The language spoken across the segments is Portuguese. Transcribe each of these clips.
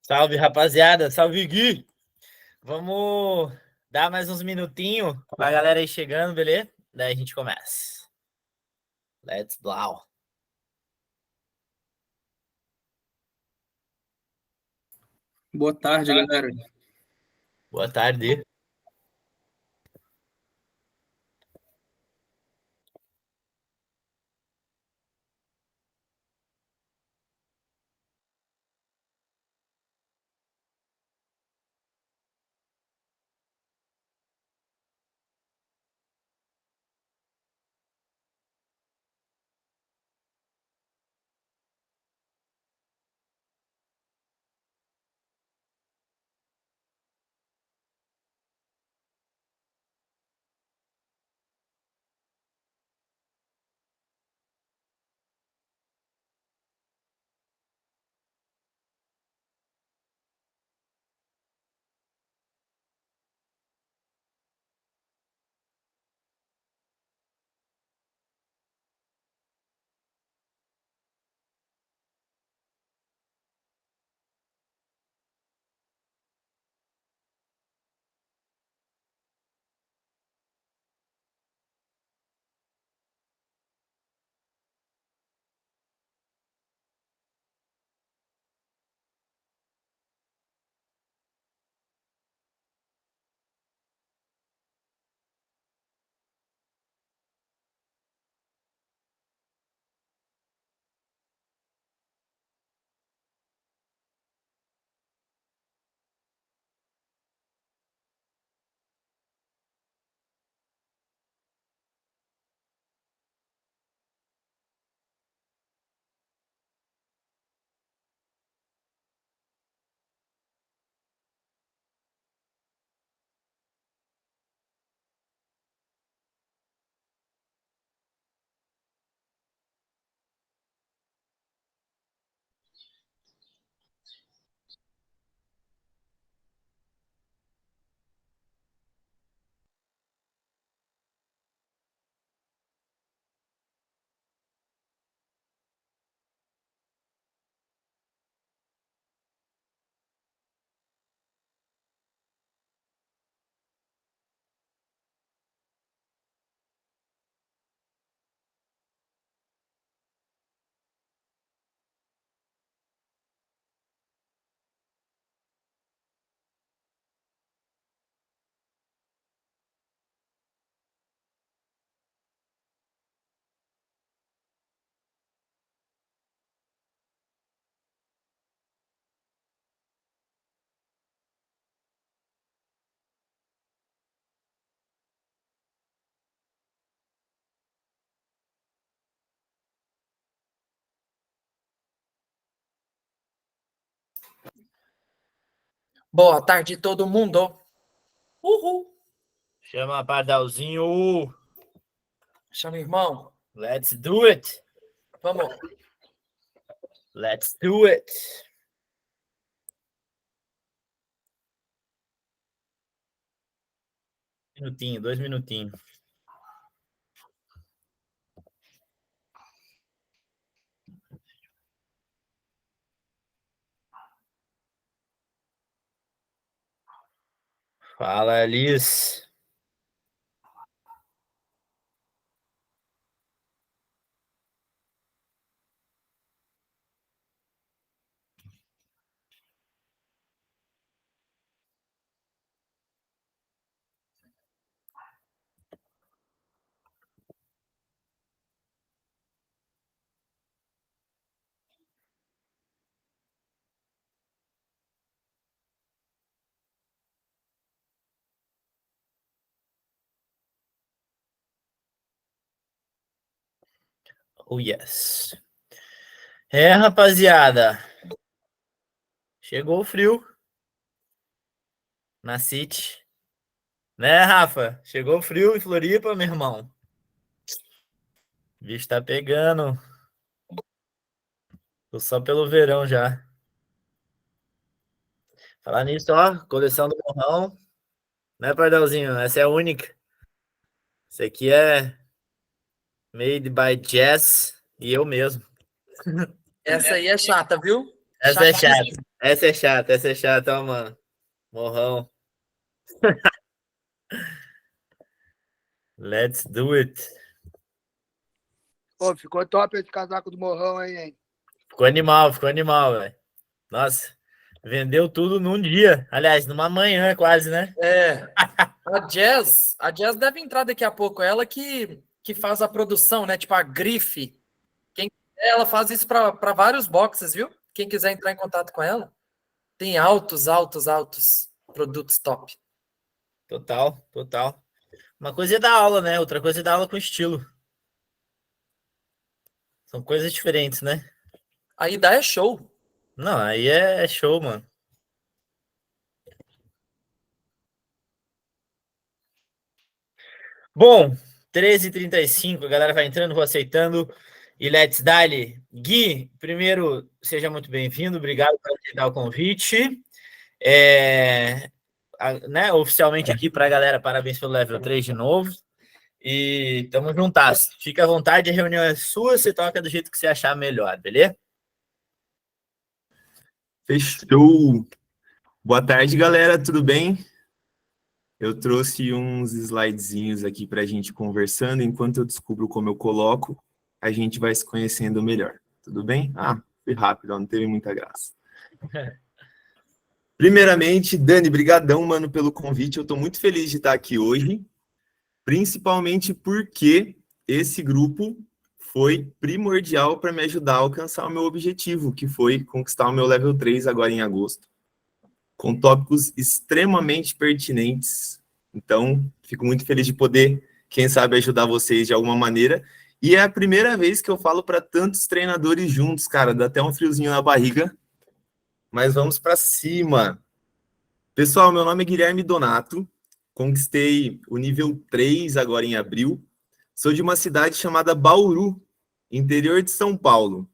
Salve, rapaziada. Salve, Gui. Vamos dar mais uns minutinhos pra galera aí chegando, beleza? Daí a gente começa. Let's blow. Boa tarde, galera. Boa tarde. Boa tarde, todo mundo. Uhul. Chama Pardalzinho. Chama irmão. Let's do it. Vamos. Let's do it. Minutinho, 2 minutinhos. Fala, Liz. Oh, yes. Rapaziada. Chegou o frio na City. Né, Rafa? Chegou o frio em Floripa, meu irmão. O bicho tá pegando. Tô só pelo verão já. Falar nisso, ó, coleção do morrão. Né, Pardalzinho? Essa é a única. Esse aqui é made by Jazz e eu mesmo. Essa aí é chata, viu? Essa é chata. Chatíssima. Essa é chata. Essa é chata, ó, mano. Morrão. Let's do it. Pô, ficou top esse casaco do Morrão aí, hein? Ficou animal, velho. Nossa, vendeu tudo num dia. Aliás, numa manhã quase, né? É. A Jazz deve entrar daqui a pouco. Ela que faz a produção, né? Tipo a grife. Ela faz isso para vários boxes, viu? Quem quiser entrar em contato com ela, tem altos produtos top. Total, total. Uma coisa é dar aula, né? Outra coisa é dar aula com estilo. São coisas diferentes, né? A ideia é show. Não, aí é show, mano. Bom, 13h35, a galera vai entrando, vou aceitando. E let's dali. Gui, primeiro, seja muito bem-vindo. Obrigado por aceitar o convite. Né, oficialmente aqui para a galera, parabéns pelo level 3 de novo. E tamo juntas. Fica à vontade, a reunião é sua, você toca do jeito que você achar melhor, beleza? Fechou! Boa tarde, galera, tudo bem? Eu trouxe uns slidezinhos aqui para a gente conversando. Enquanto eu descubro como eu coloco, a gente vai se conhecendo melhor. Tudo bem? Ah, foi rápido, não teve muita graça. Primeiramente, Dani, brigadão, mano, pelo convite. Eu estou muito feliz de estar aqui hoje, principalmente porque esse grupo foi primordial para me ajudar a alcançar o meu objetivo, que foi conquistar o meu level 3 agora em agosto, com tópicos extremamente pertinentes. Então, fico muito feliz de poder, quem sabe, ajudar vocês de alguma maneira. E é a primeira vez que eu falo para tantos treinadores juntos, cara, dá até um friozinho na barriga. Mas vamos para cima. Pessoal, meu nome é Guilherme Donato, conquistei o nível 3 agora em abril. Sou de uma cidade chamada Bauru, interior de São Paulo.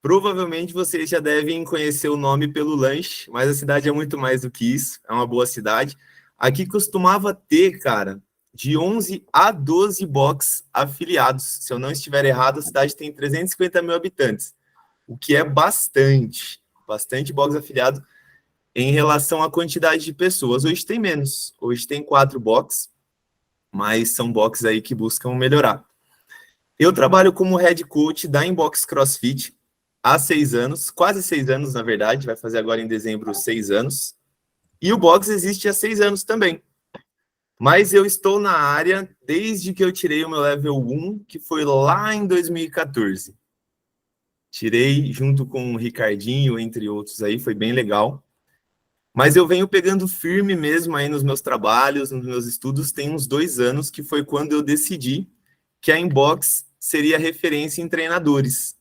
Provavelmente vocês já devem conhecer o nome pelo lanche, mas a cidade é muito mais do que isso, é uma boa cidade. Aqui costumava ter, cara, de 11 a 12 box afiliados. Se eu não estiver errado, a cidade tem 350 mil habitantes, o que é bastante box afiliado em relação à quantidade de pessoas. Hoje tem menos, hoje tem 4 box, mas são box aí que buscam melhorar. Eu trabalho como head coach da Inbox CrossFit há 6 anos, quase 6 anos, na verdade, vai fazer agora em dezembro 6 anos. E o box existe há 6 anos também. Mas eu estou na área desde que eu tirei o meu level 1, que foi lá em 2014. Tirei junto com o Ricardinho, entre outros aí, foi bem legal. Mas eu venho pegando firme mesmo aí nos meus trabalhos, nos meus estudos, tem uns 2 anos, que foi quando eu decidi que a Inbox seria referência em treinadores.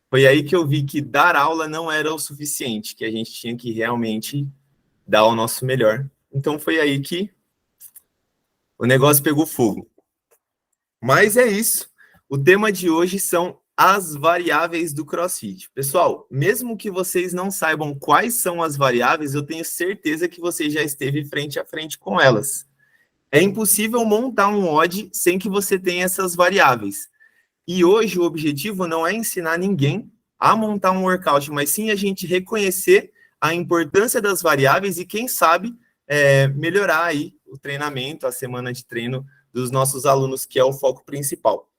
Foi aí que eu vi que dar aula não era o suficiente, que a gente tinha que realmente dar o nosso melhor. Então foi aí que o negócio pegou fogo. Mas é isso. O tema de hoje são as variáveis do CrossFit. Pessoal, mesmo que vocês não saibam quais são as variáveis, eu tenho certeza que você já esteve frente a frente com elas. É impossível montar um odd sem que você tenha essas variáveis. E hoje o objetivo não é ensinar ninguém a montar um workout, mas sim a gente reconhecer a importância das variáveis e, quem sabe, melhorar aí o treinamento, a semana de treino dos nossos alunos, que é o foco principal.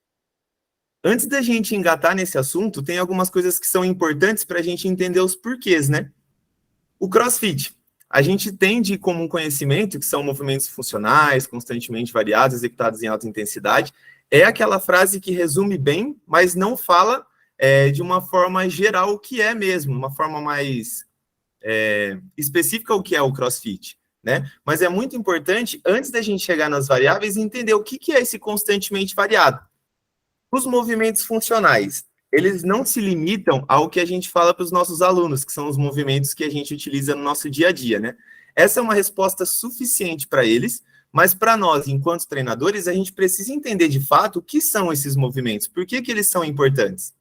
Antes da gente engatar nesse assunto, tem algumas coisas que são importantes para a gente entender os porquês, né? O CrossFit, a gente tem de comum conhecimento que são movimentos funcionais, constantemente variados, executados em alta intensidade. É aquela frase que resume bem, mas não fala de uma forma geral o que é mesmo, uma forma mais específica o que é o CrossFit, né? Mas é muito importante, antes da gente chegar nas variáveis, entender o que é esse constantemente variado. Os movimentos funcionais, eles não se limitam ao que a gente fala para os nossos alunos, que são os movimentos que a gente utiliza no nosso dia a dia, né? Essa é uma resposta suficiente para eles, mas para nós, enquanto treinadores, a gente precisa entender de fato o que são esses movimentos, por que eles são importantes.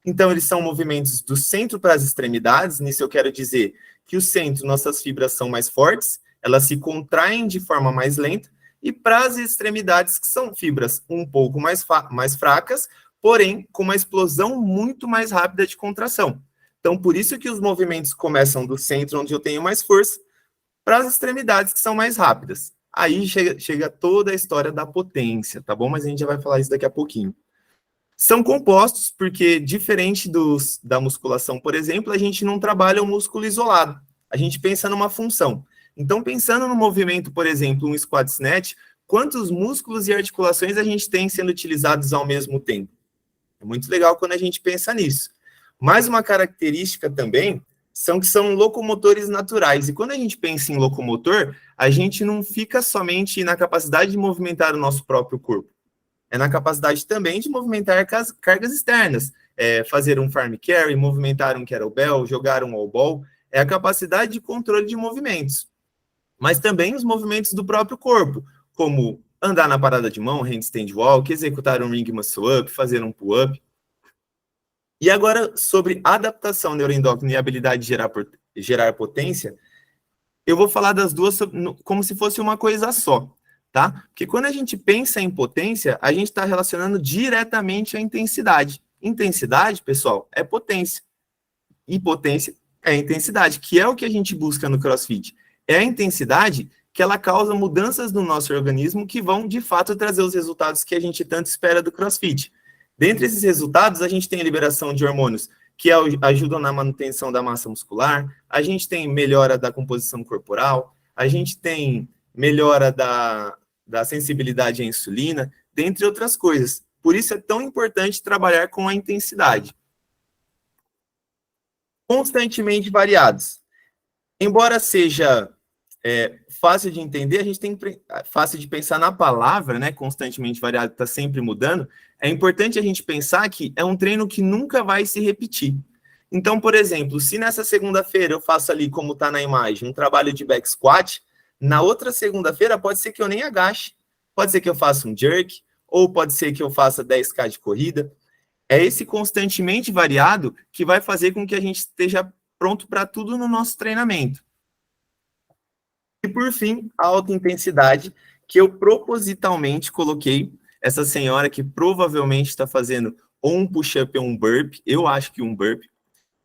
Então, eles são movimentos do centro para as extremidades. Nisso eu quero dizer que o centro, nossas fibras são mais fortes, elas se contraem de forma mais lenta, e para as extremidades, que são fibras um pouco mais fracas, porém com uma explosão muito mais rápida de contração. Então, por isso que os movimentos começam do centro, onde eu tenho mais força, para as extremidades, que são mais rápidas. Aí chega toda a história da potência, tá bom? Mas a gente já vai falar isso daqui a pouquinho. São compostos porque, diferente da musculação, por exemplo, a gente não trabalha o músculo isolado. A gente pensa numa função. Então, pensando no movimento, por exemplo, um squat snatch, quantos músculos e articulações a gente tem sendo utilizados ao mesmo tempo? É muito legal quando a gente pensa nisso. Mais uma característica também que são locomotores naturais. E quando a gente pensa em locomotor, a gente não fica somente na capacidade de movimentar o nosso próprio corpo. É na capacidade também de movimentar cargas externas. Fazer um farm carry, movimentar um kettlebell, jogar um all ball. É a capacidade de controle de movimentos. Mas também os movimentos do próprio corpo, como andar na parada de mão, handstand walk, executar um ring muscle up, fazer um pull-up. E agora, sobre adaptação neuroendócrina e habilidade de gerar potência, eu vou falar das duas como se fosse uma coisa só, tá? Porque quando a gente pensa em potência, a gente está relacionando diretamente à intensidade. Intensidade, pessoal, é potência. E potência é intensidade, que é o que a gente busca no CrossFit. É a intensidade que ela causa mudanças no nosso organismo que vão, de fato, trazer os resultados que a gente tanto espera do CrossFit. Dentre esses resultados, a gente tem a liberação de hormônios que ajudam na manutenção da massa muscular, a gente tem melhora da composição corporal, a gente tem melhora da sensibilidade à insulina, dentre outras coisas. Por isso é tão importante trabalhar com a intensidade. Constantemente variados. Embora seja fácil de entender, a gente tem fácil de pensar na palavra, né? Constantemente variado, está sempre mudando. É importante a gente pensar que é um treino que nunca vai se repetir. Então, por exemplo, se nessa segunda-feira eu faço ali, como está na imagem, um trabalho de back squat, na outra segunda-feira pode ser que eu nem agache, pode ser que eu faça um jerk, ou pode ser que eu faça 10K de corrida. É esse constantemente variado que vai fazer com que a gente esteja pronto para tudo no nosso treinamento. E, por fim, a alta intensidade, que eu propositalmente coloquei essa senhora que provavelmente está fazendo ou um push-up ou um burp, eu acho que um burp,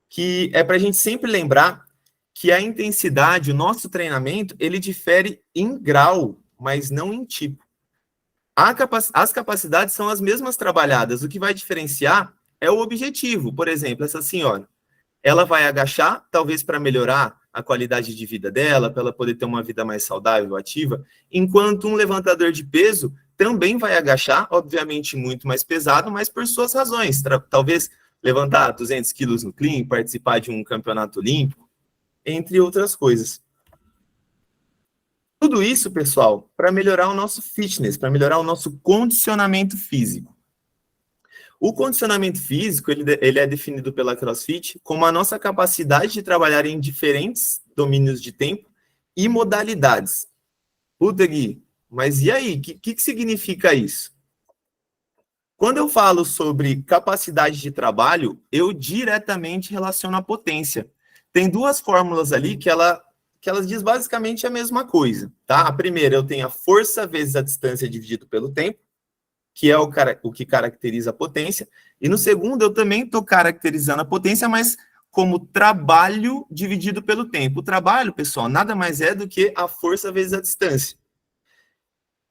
que é para a gente sempre lembrar que a intensidade, o nosso treinamento, ele difere em grau, mas não em tipo. As capacidades são as mesmas trabalhadas, o que vai diferenciar é o objetivo. Por exemplo, essa senhora, ela vai agachar, talvez para melhorar a qualidade de vida dela, para ela poder ter uma vida mais saudável, ativa, enquanto um levantador de peso também vai agachar, obviamente muito mais pesado, mas por suas razões. Talvez levantar 200 quilos no clean, participar de um campeonato olímpico, entre outras coisas. Tudo isso, pessoal, para melhorar o nosso fitness, para melhorar o nosso condicionamento físico. O condicionamento físico, ele é definido pela CrossFit como a nossa capacidade de trabalhar em diferentes domínios de tempo e modalidades. Puta, Gui, mas e aí? O que significa isso? Quando eu falo sobre capacidade de trabalho, eu diretamente relaciono a potência. Tem duas fórmulas ali que elas dizem basicamente a mesma coisa, tá? A primeira, eu tenho a força vezes a distância dividido pelo tempo, que é o que caracteriza a potência. E no segundo, eu também estou caracterizando a potência, mas como trabalho dividido pelo tempo. O trabalho, pessoal, nada mais é do que a força vezes a distância.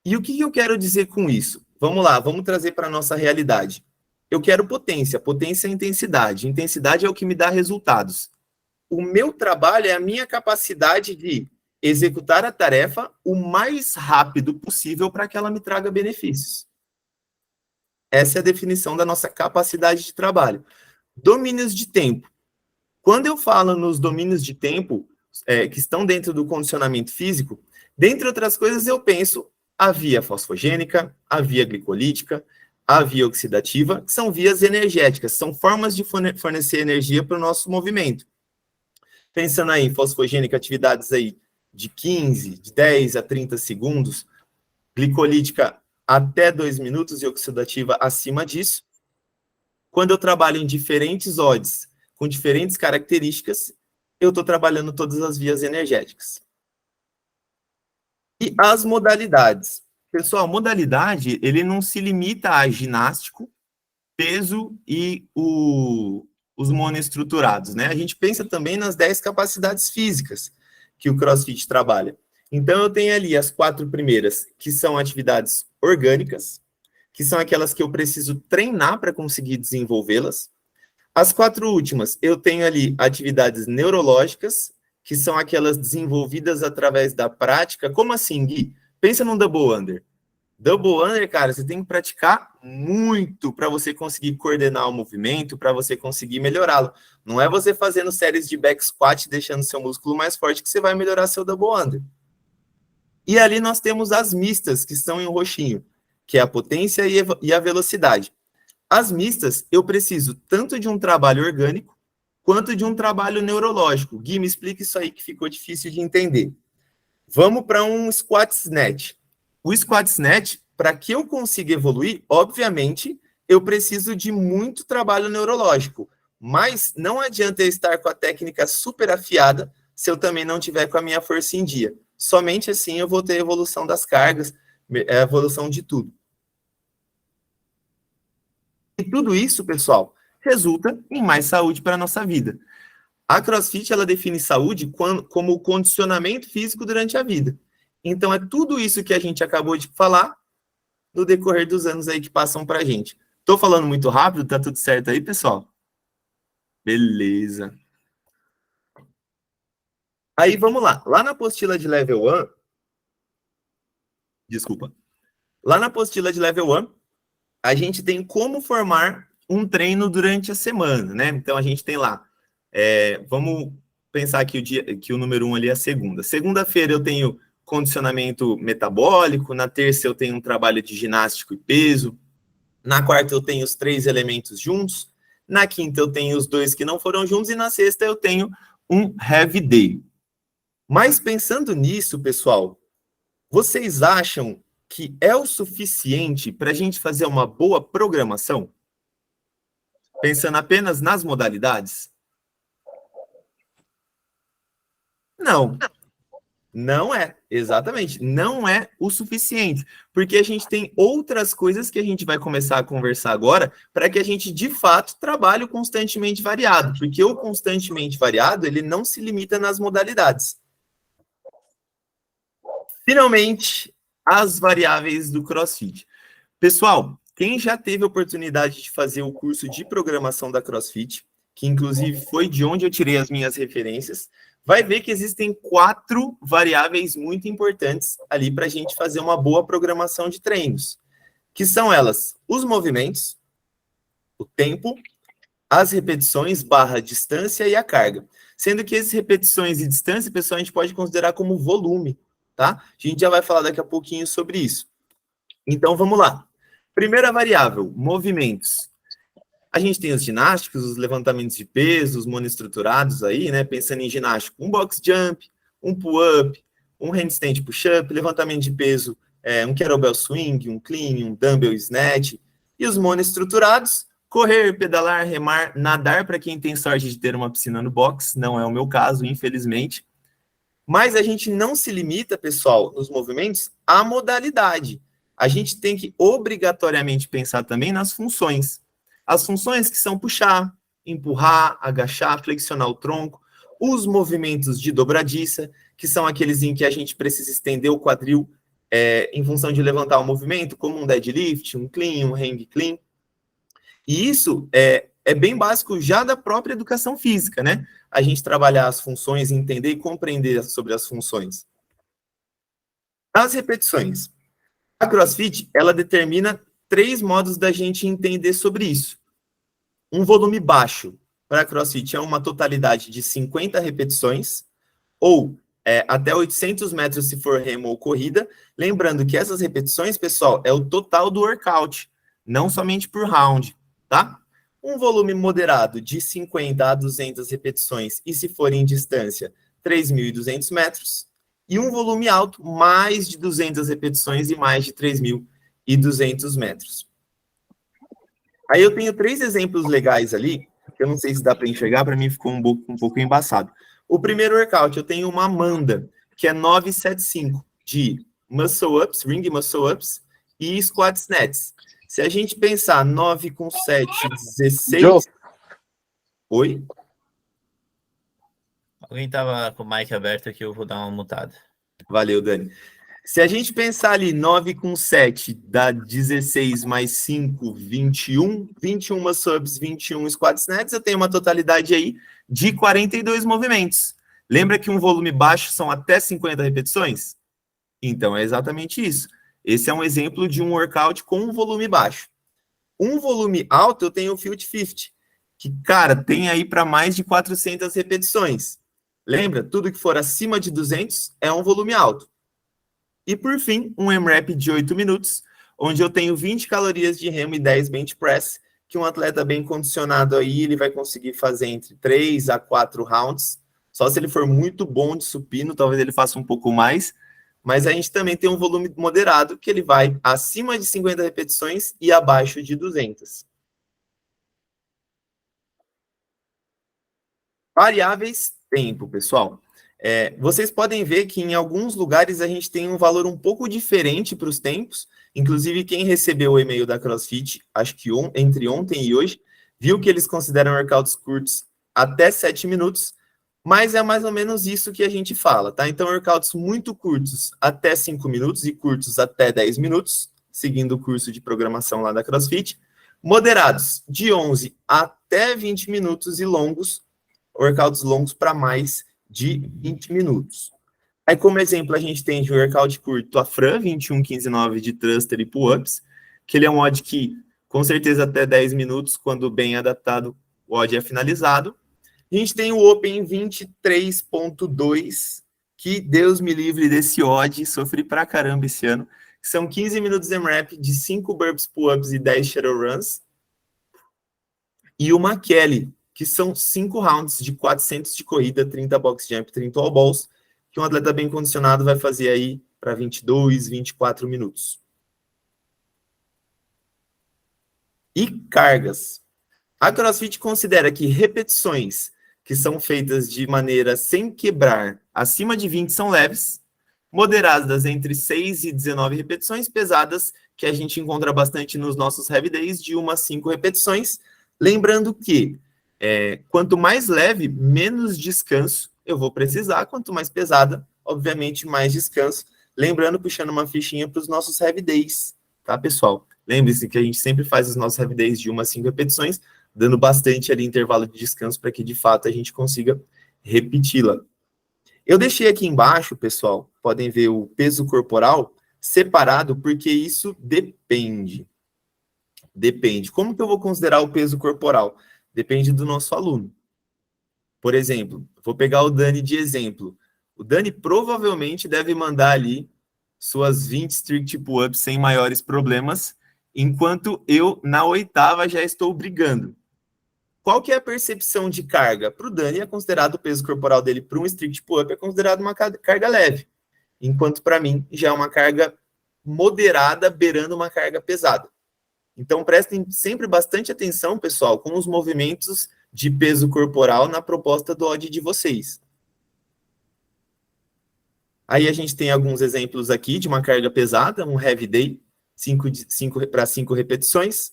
E o que eu quero dizer com isso? Vamos lá, vamos trazer para a nossa realidade. Eu quero potência. Potência é intensidade. Intensidade é o que me dá resultados. O meu trabalho é a minha capacidade de executar a tarefa o mais rápido possível para que ela me traga benefícios. Essa é a definição da nossa capacidade de trabalho. Domínios de tempo. Quando eu falo nos domínios de tempo que estão dentro do condicionamento físico, dentre outras coisas, eu penso a via fosfogênica, a via glicolítica, a via oxidativa, que são vias energéticas, são formas de fornecer energia para o nosso movimento. Pensando aí em fosfogênica, atividades aí de 15, de 10 a 30 segundos, glicolítica até 2 minutos e oxidativa acima disso. Quando eu trabalho em diferentes odds, com diferentes características, eu estou trabalhando todas as vias energéticas. E as modalidades. Pessoal, modalidade, ele não se limita a ginástico, peso e os monoestruturados, né? A gente pensa também nas 10 capacidades físicas que o CrossFit trabalha. Então, eu tenho ali as 4 primeiras, que são atividades orgânicas, que são aquelas que eu preciso treinar para conseguir desenvolvê-las. As 4 últimas, eu tenho ali atividades neurológicas, que são aquelas desenvolvidas através da prática. Como assim, Gui? Pensa num double under. Double under, cara, você tem que praticar muito para você conseguir coordenar o movimento, para você conseguir melhorá-lo. Não é você fazendo séries de back squat, deixando seu músculo mais forte, que você vai melhorar seu double under. E ali nós temos as mistas, que estão em roxinho, que é a potência e a velocidade. As mistas, eu preciso tanto de um trabalho orgânico, quanto de um trabalho neurológico. Gui, me explica isso aí que ficou difícil de entender. Vamos para um squat snatch. O squat snatch, para que eu consiga evoluir, obviamente, eu preciso de muito trabalho neurológico. Mas não adianta eu estar com a técnica super afiada se eu também não tiver com a minha força em dia. Somente assim eu vou ter evolução das cargas, evolução de tudo. E tudo isso, pessoal, resulta em mais saúde para a nossa vida. A CrossFit, ela define saúde como o condicionamento físico durante a vida. Então, é tudo isso que a gente acabou de falar no decorrer dos anos aí que passam para a gente. Estou falando muito rápido? Tá tudo certo aí, pessoal? Beleza. Aí, vamos lá. Lá na apostila de Level 1... Desculpa. Lá na apostila de Level 1, a gente tem como formar um treino durante a semana, né? Então, a gente tem lá... vamos pensar que o número 1 ali é a segunda. Segunda-feira eu tenho condicionamento metabólico, na terça eu tenho um trabalho de ginástico e peso, na quarta eu tenho os 3 elementos juntos, na quinta eu tenho os 2 que não foram juntos, e na sexta eu tenho um heavy day. Mas pensando nisso, pessoal, vocês acham que é o suficiente para a gente fazer uma boa programação? Pensando apenas nas modalidades? Não. Não é, exatamente, não é o suficiente, porque a gente tem outras coisas que a gente vai começar a conversar agora para que a gente, de fato, trabalhe o constantemente variado, porque o constantemente variado, ele não se limita nas modalidades. Finalmente, as variáveis do CrossFit. Pessoal, quem já teve a oportunidade de fazer o curso de programação da CrossFit, que inclusive foi de onde eu tirei as minhas referências, vai ver que existem 4 variáveis muito importantes ali para a gente fazer uma boa programação de treinos, que são elas: os movimentos, o tempo, as repetições / distância e a carga. Sendo que essas repetições e distância, pessoal, a gente pode considerar como volume, tá? A gente já vai falar daqui a pouquinho sobre isso. Então, vamos lá. Primeira variável, movimentos. A gente tem os ginásticos, os levantamentos de peso, os monoestruturados aí, né? Pensando em ginástico, um box jump, um pull-up, um handstand push-up, levantamento de peso, um kettlebell swing, um clean, um dumbbell snatch. E os monoestruturados, correr, pedalar, remar, nadar, para quem tem sorte de ter uma piscina no box, não é o meu caso, infelizmente. Mas a gente não se limita, pessoal, nos movimentos, à modalidade. A gente tem que obrigatoriamente pensar também nas funções. As funções que são puxar, empurrar, agachar, flexionar o tronco, os movimentos de dobradiça, que são aqueles em que a gente precisa estender o quadril em função de levantar o movimento, como um deadlift, um clean, um hang clean. E isso é bem básico já da própria educação física, né? A gente trabalhar as funções, entender e compreender sobre as funções. As repetições. A CrossFit, ela determina 3 modos da gente entender sobre isso. Um volume baixo para a CrossFit é uma totalidade de 50 repetições, ou até 800 metros se for remo ou corrida. Lembrando que essas repetições, pessoal, é o total do workout, não somente por round, tá? Um volume moderado de 50 a 200 repetições, e se for em distância, 3.200 metros. E um volume alto, mais de 200 repetições e mais de 3.200 metros. Aí eu tenho 3 exemplos legais ali, que eu não sei se dá para enxergar, para mim ficou um pouco embaçado. O primeiro workout, eu tenho uma Amanda, que é 975 de muscle ups, ring muscle ups e squat snatches. Se a gente pensar 9 com 7, 16... Joe. Oi? Alguém tava com o mic aberto aqui, eu vou dar uma mutada. Valeu, Dani. Se a gente pensar ali, 9 com 7 dá 16 mais 5, 21. 21 subs, 21 squat snatches, eu tenho uma totalidade aí de 42 movimentos. Lembra que um volume baixo são até 50 repetições? Então, é exatamente isso. Esse é um exemplo de um workout com um volume baixo. Um volume alto, eu tenho o Field 50, que, cara, tem aí para mais de 400 repetições. Lembra? Tudo que for acima de 200 é um volume alto. E, por fim, um M-Rap de 8 minutos, onde eu tenho 20 calorias de remo e 10 bench press, que um atleta bem condicionado aí, ele vai conseguir fazer entre 3 a 4 rounds. Só se ele for muito bom de supino, talvez ele faça um pouco mais. Mas a gente também tem um volume moderado, que ele vai acima de 50 repetições e abaixo de 200. Variáveis tempo, pessoal. Vocês podem ver que em alguns lugares a gente tem um valor um pouco diferente para os tempos. Inclusive, quem recebeu o e-mail da CrossFit, acho que entre ontem e hoje, viu que eles consideram workouts curtos até 7 minutos, mas é mais ou menos isso que a gente fala, tá? Então, workouts muito curtos até 5 minutos e curtos até 10 minutos, seguindo o curso de programação lá da CrossFit. Moderados, de 11 até 20 minutos e longos, workouts longos para mais de 20 minutos. Aí, como exemplo, a gente tem de workout curto a Fran, 21, 15, 9 de thruster e pull-ups, que ele é um odd que, com certeza, até 10 minutos, quando bem adaptado, o odd é finalizado. A gente tem o Open 23.2, que Deus me livre desse odd, sofri pra caramba esse ano. São 15 minutos M-Rap de 5 burpees, pull-ups e 10 shadow runs. E uma Kelly, que são 5 rounds de 400 de corrida, 30 box jump, 30 all balls, que um atleta bem condicionado vai fazer aí para 22, 24 minutos. E cargas. A CrossFit considera que repetições que são feitas de maneira sem quebrar, acima de 20 são leves, moderadas entre 6 e 19 repetições, pesadas, que a gente encontra bastante nos nossos heavy days, de 1 a 5 repetições. Lembrando que quanto mais leve, menos descanso eu vou precisar, quanto mais pesada, obviamente, mais descanso. Lembrando, puxando uma fichinha para os nossos heavy days, tá, pessoal? Lembre-se que a gente sempre faz os nossos heavy days de 1 a 5 repetições, dando bastante ali intervalo de descanso para que, de fato, a gente consiga repeti-la. Eu deixei aqui embaixo, pessoal, podem ver o peso corporal separado, porque isso depende. Depende. Como que eu vou considerar o peso corporal? Depende do nosso aluno. Por exemplo, vou pegar o Dani de exemplo. O Dani provavelmente deve mandar ali suas 20 strict pull-ups sem maiores problemas, enquanto eu, na 8ª, já estou brigando. Qual que é a percepção de carga? Para o Dani, é considerado o peso corporal dele para um strict pull-up, é considerado uma carga leve. Enquanto para mim, já é uma carga moderada, beirando uma carga pesada. Então, prestem sempre bastante atenção, pessoal, com os movimentos de peso corporal na proposta do odd de vocês. Aí a gente tem alguns exemplos aqui de uma carga pesada, um heavy day, 5 para 5 repetições.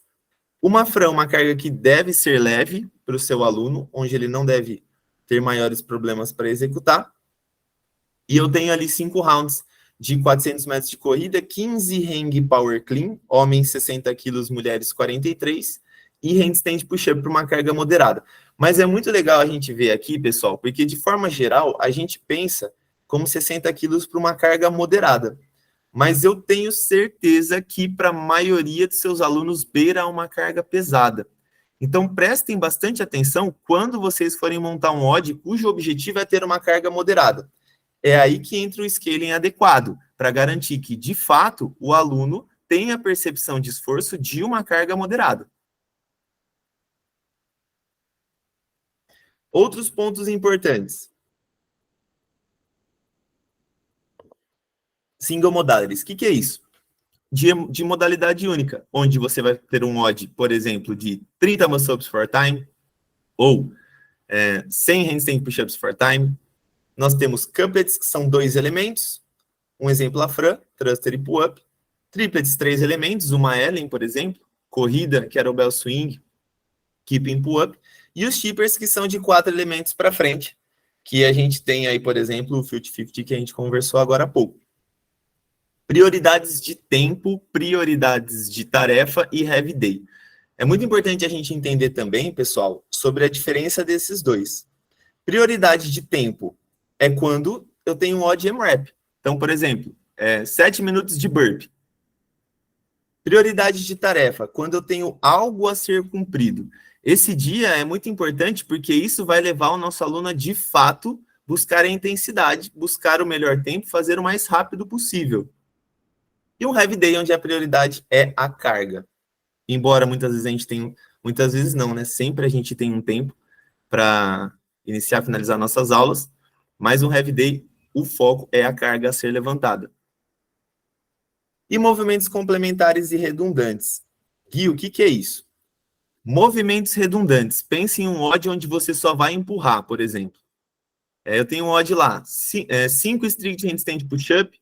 Uma Fran, uma carga que deve ser leve para o seu aluno, onde ele não deve ter maiores problemas para executar. E eu tenho ali 5 rounds de 400 metros de corrida, 15 hang power clean, homens 60 quilos, mulheres 43, e handstand push-up para uma carga moderada. Mas é muito legal a gente ver aqui, pessoal, porque de forma geral, a gente pensa como 60 quilos para uma carga moderada. Mas eu tenho certeza que para a maioria de seus alunos beira uma carga pesada. Então prestem bastante atenção quando vocês forem montar um odd cujo objetivo é ter uma carga moderada. É aí que entra o scaling adequado, para garantir que, de fato, o aluno tenha a percepção de esforço de uma carga moderada. Outros pontos importantes. Single modalities. O que é isso? de modalidade única, onde você vai ter um odd, por exemplo, de 30 muscle-ups for time, ou 100 handstand push-ups for time. Nós temos couplets, que são 2 elementos, um exemplo a Fran, thruster e pull-up. Triplets, 3 elementos, uma Ellen, por exemplo, corrida, kettlebell swing, keeping pull-up. E os shippers, que são de 4 elementos para frente, que a gente tem aí, por exemplo, o 50-50, que a gente conversou agora há pouco. Prioridades de tempo, prioridades de tarefa e heavy day. É muito importante a gente entender também, pessoal, sobre a diferença desses dois. Prioridade de tempo é quando eu tenho um odd M-Rap. Então, por exemplo, 7 minutos de burp. Prioridade de tarefa, quando eu tenho algo a ser cumprido. Esse dia é muito importante porque isso vai levar o nosso aluno a, de fato, buscar a intensidade, buscar o melhor tempo, fazer o mais rápido possível. E um heavy day, onde a prioridade é a carga. Embora muitas vezes a gente tenha, muitas vezes não, né? Sempre a gente tem um tempo para iniciar, finalizar nossas aulas, mas um heavy day, o foco é a carga a ser levantada. E movimentos complementares e redundantes. Gui, o que é isso? Movimentos redundantes. Pense em um odd onde você só vai empurrar, por exemplo. Eu tenho um odd lá, 5 strict handstand push-up,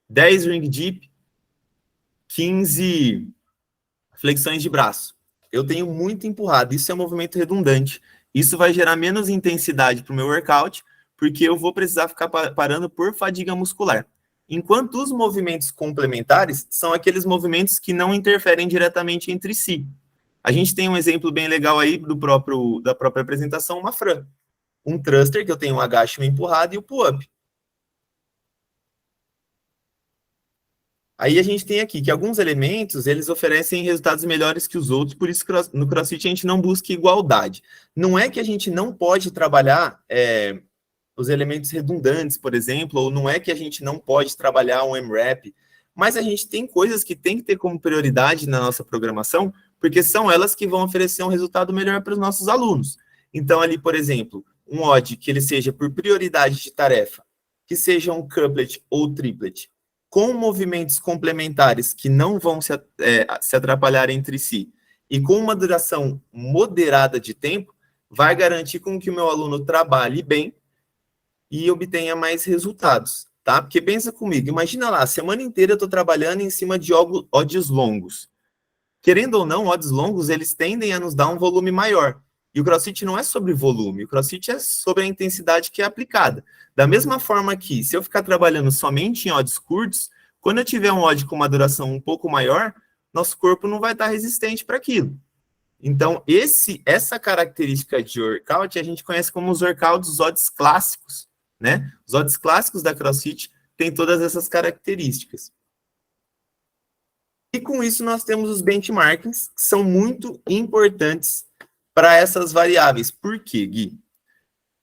10 ring deep, 15 flexões de braço. Eu tenho muito empurrado, isso é um movimento redundante. Isso vai gerar menos intensidade para o meu workout, porque eu vou precisar ficar parando por fadiga muscular. Enquanto os movimentos complementares são aqueles movimentos que não interferem diretamente entre si. A gente tem um exemplo bem legal aí da própria apresentação, uma Fran. Um thruster, que eu tenho um agacho, uma empurrada, e o pull-up. Aí a gente tem aqui que alguns elementos, eles oferecem resultados melhores que os outros, por isso que no CrossFit a gente não busca igualdade. Não é que a gente não pode trabalhar os elementos redundantes, por exemplo, ou não é que a gente não pode trabalhar um M-Rap, mas a gente tem coisas que tem que ter como prioridade na nossa programação, porque são elas que vão oferecer um resultado melhor para os nossos alunos. Então ali, por exemplo, um odd que ele seja por prioridade de tarefa, que seja um couplet ou triplet, com movimentos complementares que não vão se atrapalhar entre si, e com uma duração moderada de tempo, vai garantir com que o meu aluno trabalhe bem e obtenha mais resultados, tá? Porque pensa comigo, imagina lá, a semana inteira eu estou trabalhando em cima de odds longos. Querendo ou não, odds longos, eles tendem a nos dar um volume maior. E o CrossFit não é sobre volume, o CrossFit é sobre a intensidade que é aplicada. Da mesma forma que, se eu ficar trabalhando somente em odds curtos, quando eu tiver um odd com uma duração um pouco maior, nosso corpo não vai estar resistente para aquilo. Então, essa característica de workout, a gente conhece como os workouts, os odds clássicos, né? Os odds clássicos da CrossFit têm todas essas características. E com isso, nós temos os benchmarkings, que são muito importantes para essas variáveis. Por quê, Gui?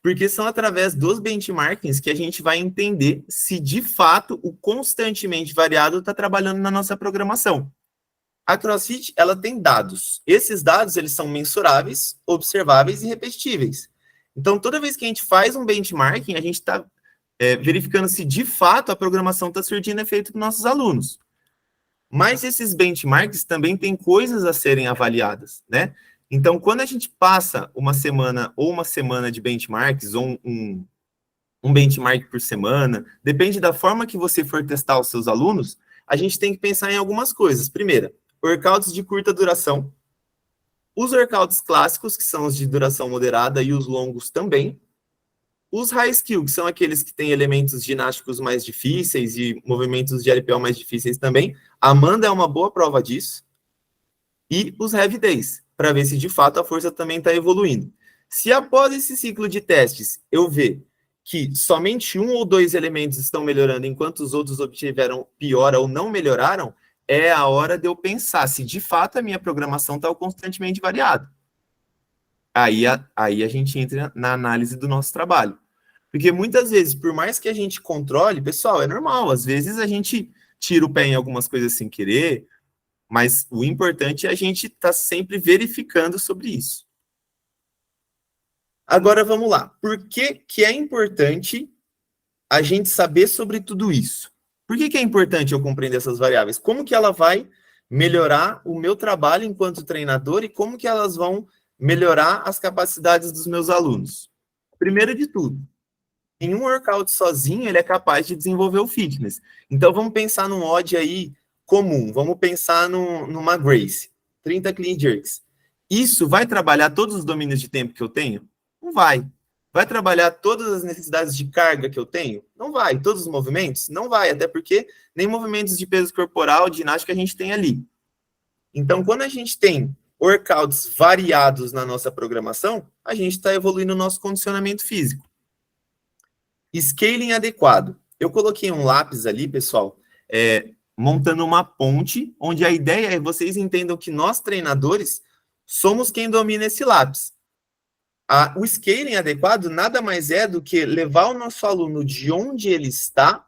Porque são através dos benchmarkings que a gente vai entender se, de fato, o constantemente variado está trabalhando na nossa programação. A CrossFit, ela tem dados. Esses dados, eles são mensuráveis, observáveis e repetíveis. Então, toda vez que a gente faz um benchmarking, a gente está verificando se, de fato, a programação está surtindo efeito para nossos alunos. Mas esses benchmarks também têm coisas a serem avaliadas, né? Então, quando a gente passa uma semana de benchmarks, ou um benchmark por semana, depende da forma que você for testar os seus alunos, a gente tem que pensar em algumas coisas. Primeiro, workouts de curta duração. Os workouts clássicos, que são os de duração moderada, e os longos também. Os high skill, que são aqueles que têm elementos ginásticos mais difíceis e movimentos de LPO mais difíceis também. A Amanda é uma boa prova disso. E os heavy days, para ver se de fato a força também está evoluindo. Se após esse ciclo de testes eu ver que somente 1 ou 2 elementos estão melhorando enquanto os outros obtiveram piora ou não melhoraram, é a hora de eu pensar se de fato a minha programação está constantemente variada. Aí a gente entra na análise do nosso trabalho. Porque muitas vezes, por mais que a gente controle, pessoal, é normal, às vezes a gente tira o pé em algumas coisas sem querer, mas o importante é a gente estar sempre verificando sobre isso. Agora vamos lá. Por que é importante a gente saber sobre tudo isso? Por que é importante eu compreender essas variáveis? Como que ela vai melhorar o meu trabalho enquanto treinador e como que elas vão melhorar as capacidades dos meus alunos? Primeiro de tudo, nenhum workout sozinho ele é capaz de desenvolver o fitness. Então, vamos pensar num odd aí comum. Vamos pensar numa Grace, 30 clean jerks. Isso vai trabalhar todos os domínios de tempo que eu tenho? Não vai. Vai trabalhar todas as necessidades de carga que eu tenho? Não vai. Todos os movimentos? Não vai, até porque nem movimentos de peso corporal, de ginástica a gente tem ali. Então, quando a gente tem workouts variados na nossa programação, a gente está evoluindo o nosso condicionamento físico. Scaling adequado. Eu coloquei um lápis ali, pessoal, montando uma ponte, onde a ideia é vocês entendam que nós, treinadores, somos quem domina esse lápis. O scaling adequado nada mais é do que levar o nosso aluno de onde ele está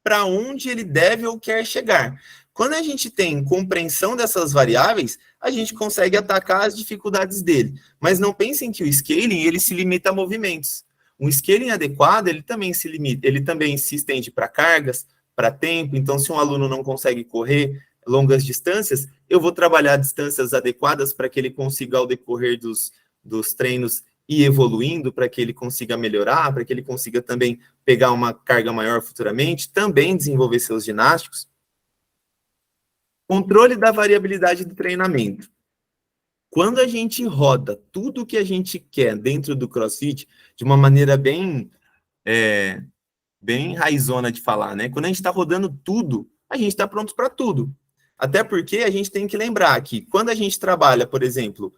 para onde ele deve ou quer chegar. Quando a gente tem compreensão dessas variáveis, a gente consegue atacar as dificuldades dele. Mas não pensem que o scaling ele se limita a movimentos. Um scaling adequado, ele também se limita, ele também se estende para cargas, para tempo. Então, se um aluno não consegue correr longas distâncias, eu vou trabalhar distâncias adequadas para que ele consiga, ao decorrer dos treinos, ir evoluindo, para que ele consiga melhorar, para que ele consiga também pegar uma carga maior futuramente, também desenvolver seus ginásticos. Controle da variabilidade do treinamento. Quando a gente roda tudo o que a gente quer dentro do CrossFit, de uma maneira bem raizona de falar, né? Quando a gente está rodando tudo, a gente está pronto para tudo. Até porque a gente tem que lembrar que quando a gente trabalha, por exemplo,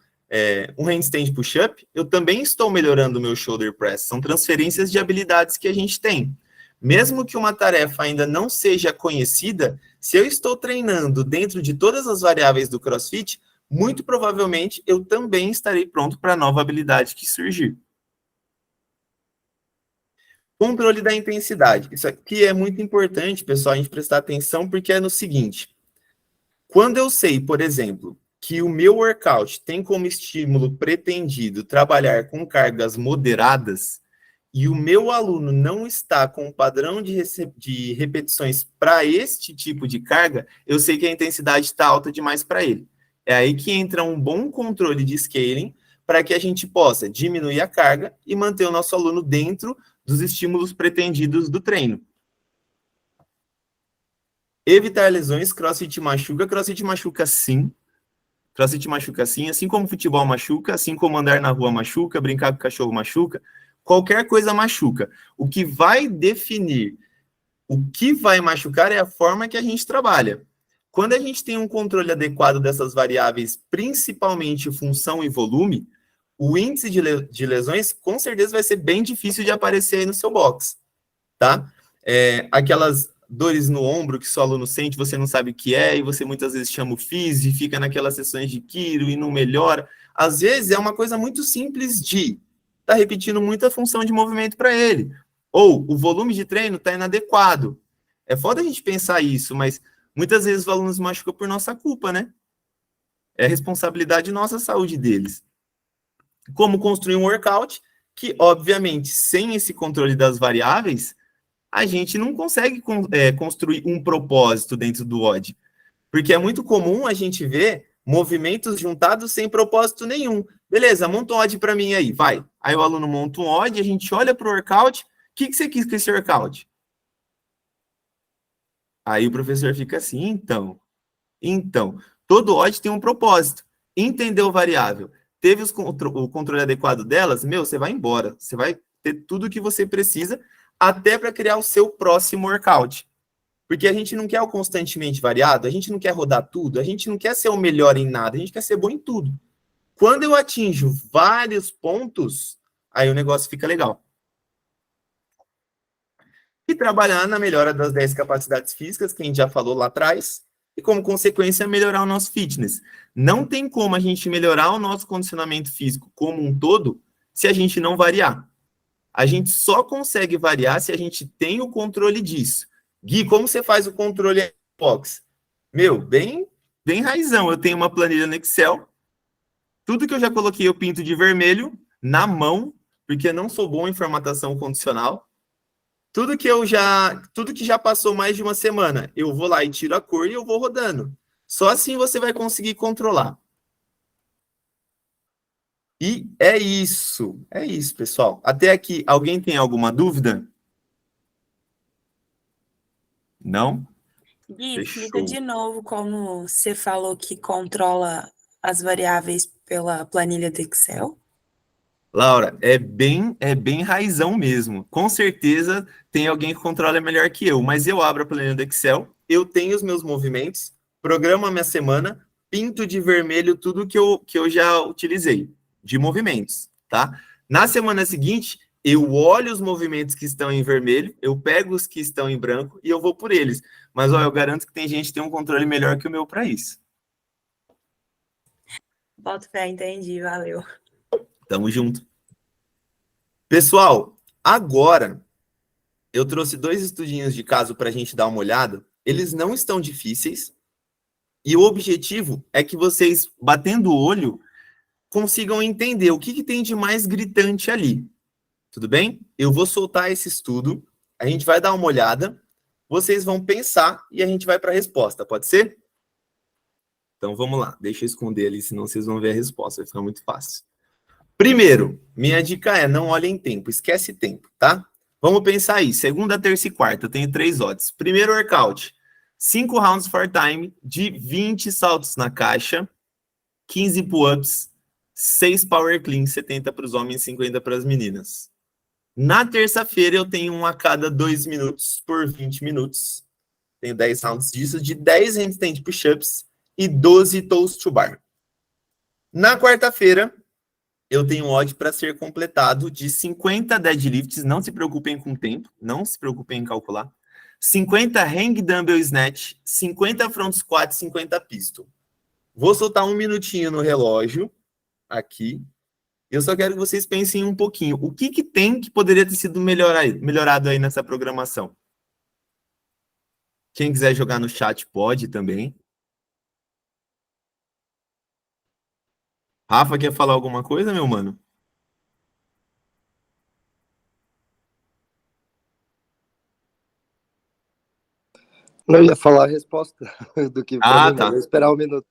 um handstand push-up, eu também estou melhorando o meu shoulder press. São transferências de habilidades que a gente tem. Mesmo que uma tarefa ainda não seja conhecida, se eu estou treinando dentro de todas as variáveis do CrossFit, muito provavelmente eu também estarei pronto para a nova habilidade que surgir. Controle da intensidade. Isso aqui é muito importante, pessoal, a gente prestar atenção, porque é no seguinte. Quando eu sei, por exemplo, que o meu workout tem como estímulo pretendido trabalhar com cargas moderadas e o meu aluno não está com um padrão de repetições para este tipo de carga, eu sei que a intensidade está alta demais para ele. É aí que entra um bom controle de scaling para que a gente possa diminuir a carga e manter o nosso aluno dentro dos estímulos pretendidos do treino. Evitar lesões, CrossFit machuca sim. CrossFit machuca sim, assim como futebol machuca, assim como andar na rua machuca, brincar com o cachorro machuca, qualquer coisa machuca. O que vai definir o que vai machucar é a forma que a gente trabalha. Quando a gente tem um controle adequado dessas variáveis, principalmente função e volume, o índice de lesões com certeza vai ser bem difícil de aparecer aí no seu box, tá? Aquelas dores no ombro que seu aluno sente, você não sabe o que é, e você muitas vezes chama o físio, fica naquelas sessões de quiro e não melhora. Às vezes é uma coisa muito simples de estar repetindo muita função de movimento para ele. Ou o volume de treino está inadequado. É foda a gente pensar isso, mas muitas vezes os alunos machucam por nossa culpa, né? É responsabilidade nossa a saúde deles. Como construir um workout que, obviamente, sem esse controle das variáveis, a gente não consegue construir um propósito dentro do odd. Porque é muito comum a gente ver movimentos juntados sem propósito nenhum. Beleza, monta um odd para mim aí, vai. Aí o aluno monta um odd, a gente olha para o workout. O que você quis com esse workout? Aí o professor fica assim, então, todo odd tem um propósito. Entendeu variável? Teve o controle adequado delas, você vai embora. Você vai ter tudo o que você precisa até para criar o seu próximo workout. Porque a gente não quer o constantemente variado, a gente não quer rodar tudo, a gente não quer ser o melhor em nada, a gente quer ser bom em tudo. Quando eu atinjo vários pontos, aí o negócio fica legal. E trabalhar na melhora das 10 capacidades físicas, que a gente já falou lá atrás, e como consequência melhorar o nosso fitness. Não tem como a gente melhorar o nosso condicionamento físico como um todo se a gente não variar. A gente só consegue variar se a gente tem o controle disso. Gui, como você faz o controle box? Bem raizão. Eu tenho uma planilha no Excel. Tudo que eu já coloquei eu pinto de vermelho, na mão, porque eu não sou bom em formatação condicional. Tudo que já passou mais de uma semana, eu vou lá e tiro a cor e eu vou rodando. Só assim você vai conseguir controlar. E é isso, pessoal. Até aqui, alguém tem alguma dúvida? Não? Gui, Fechou. explica de novo como você falou que controla as variáveis pela planilha do Excel. Laura, é bem raizão mesmo. Com certeza tem alguém que controla melhor que eu, mas eu abro a planilha do Excel, eu tenho os meus movimentos, programo a minha semana, pinto de vermelho tudo que eu já utilizei de movimentos, tá? Na semana seguinte, eu olho os movimentos que estão em vermelho, eu pego os que estão em branco e eu vou por eles. Mas ó, eu garanto que tem gente que tem um controle melhor que o meu para isso. Boto fé, entendi, valeu. Tamo junto. Pessoal, agora eu trouxe 2 estudinhos de caso para a gente dar uma olhada. Eles não estão difíceis. E o objetivo é que vocês, batendo o olho, consigam entender o que tem de mais gritante ali. Tudo bem? Eu vou soltar esse estudo, a gente vai dar uma olhada, vocês vão pensar e a gente vai para a resposta, pode ser? Então vamos lá, deixa eu esconder ali, senão vocês vão ver a resposta, vai ficar muito fácil. Primeiro, minha dica é não olhem tempo, esquece tempo, tá? Vamos pensar aí, segunda, terça e quarta, eu tenho 3 odds. Primeiro workout, 5 rounds for time, de 20 saltos na caixa, 15 pull-ups, 6 power clean, 70 para os homens, 50 para as meninas. Na terça-feira eu tenho um a cada 2 minutos por 20 minutos. Tenho 10 rounds disso, de 10 handstand push-ups e 12 toes to bar. Na quarta-feira, eu tenho um odd para ser completado de 50 deadlifts, não se preocupem com o tempo, não se preocupem em calcular. 50 hang dumbbell snatch, 50 front squat, 50 pistol. Vou soltar 1 minutinho no relógio, aqui. Eu só quero que vocês pensem um pouquinho. O que tem que poderia ter sido melhorado aí nessa programação? Quem quiser jogar no chat pode também. Rafa, quer falar alguma coisa, meu mano? Não ia falar a resposta do que Ah, mim, tá. mas vou esperar 1 minuto.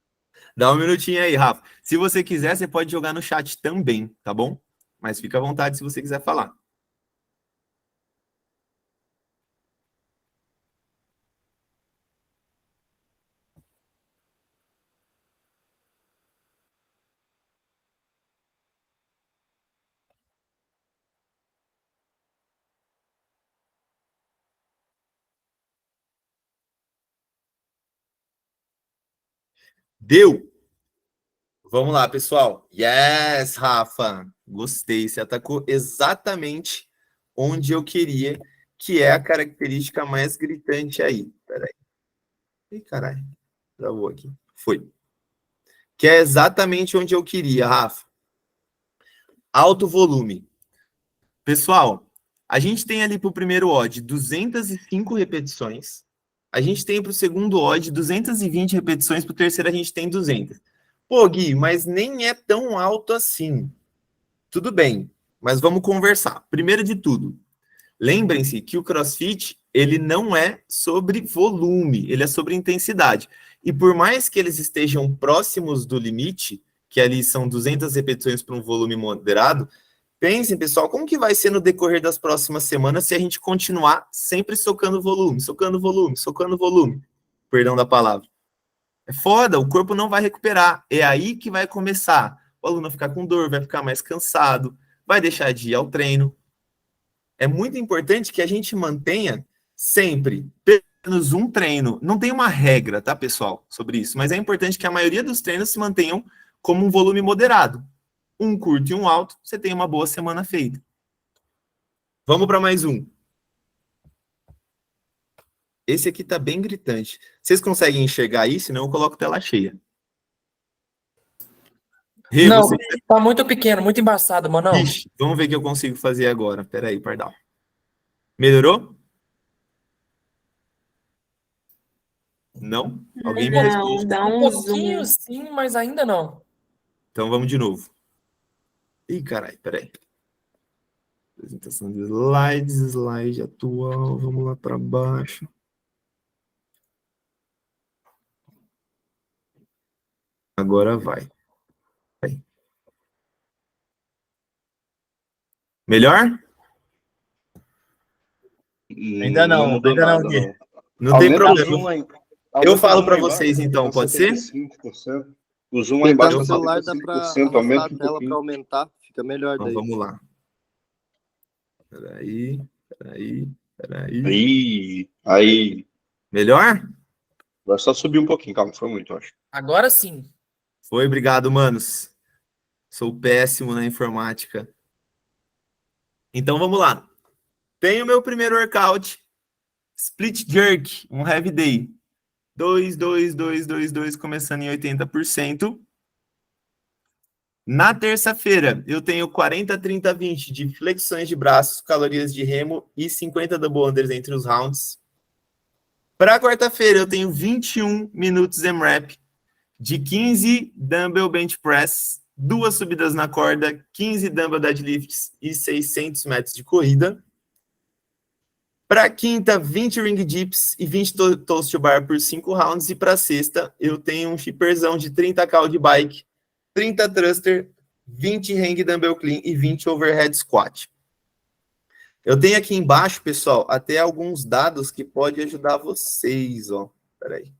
Dá 1 minutinho aí, Rafa. Se você quiser, você pode jogar no chat também, tá bom? Mas fica à vontade se você quiser falar. Deu! Vamos lá, pessoal. Yes, Rafa! Gostei. Você atacou exatamente onde eu queria, que é a característica mais gritante aí. Peraí. Ih, caralho. Travou aqui. Foi. Que é exatamente onde eu queria, Rafa. Alto volume. Pessoal, a gente tem ali para o primeiro odd 205 repetições. A gente tem para o segundo odd 220 repetições. Para o terceiro a gente tem 200. Pô, Gui, mas nem é tão alto assim. Tudo bem, mas vamos conversar. Primeiro de tudo, lembrem-se que o CrossFit, ele não é sobre volume, ele é sobre intensidade. E por mais que eles estejam próximos do limite, que ali são 200 repetições para um volume moderado, pensem, pessoal, como que vai ser no decorrer das próximas semanas se a gente continuar sempre socando volume, socando volume, socando volume? Perdão da palavra. É foda, o corpo não vai recuperar. É aí que vai começar. O aluno vai ficar com dor, vai ficar mais cansado, vai deixar de ir ao treino. É muito importante que a gente mantenha sempre pelo menos um treino. Não tem uma regra, tá, pessoal, sobre isso, mas é importante que a maioria dos treinos se mantenham como um volume moderado. Um curto e um alto, você tem uma boa semana feita. Vamos para mais um. Esse aqui tá bem gritante. Vocês conseguem enxergar isso? Senão eu coloco tela cheia. Rê, Não, você... tá muito pequeno, muito embaçado, mano. Ixi, vamos ver o que eu consigo fazer agora. Pera aí, pardal. Melhorou? Não? Alguém me responde. Não, dá Um um pouquinho zoom. sim, mas ainda não. Então vamos de novo. Ih, caralho, peraí. Apresentação de slides, slide atual, vamos lá para baixo. Agora vai. Melhor? Ainda não, mudou ainda não, nada, Gui. não. Não tem Aumenta o zoom problema. lá em- Eu aumenta o falo zoom para lá embaixo, vocês, então, tá pode ser? 75%. O zoom lá Quem tá embaixo no tá celular dá pra 75%, arrastar aumenta a um tela pra pouquinho. aumentar, fica melhor Então daí. vamos lá. Peraí. Aí. Melhor? Vai só subir um pouquinho, calma, foi muito, eu acho. Agora sim. Foi, obrigado, manos. Sou péssimo na informática. Então vamos lá. Tenho meu primeiro workout. Split jerk, um heavy day. 2, 2, 2, 2, 2, começando em 80%. Na terça-feira, eu tenho 40, 30, 20 de flexões de braços, calorias de remo e 50 double unders entre os rounds. Para quarta-feira, eu tenho 21 minutos M-Rap de 15 dumbbell bench press, 2 subidas na corda, 15 dumbbell deadlifts e 600 metros de corrida. Para quinta, 20 ring dips e 20 toast to bar por 5 rounds. E para sexta, eu tenho um shipperzão de 30 cal de bike, 30 thruster, 20 hang dumbbell clean e 20 overhead squat. Eu tenho aqui embaixo, pessoal, até alguns dados que podem ajudar vocês, ó. Peraí.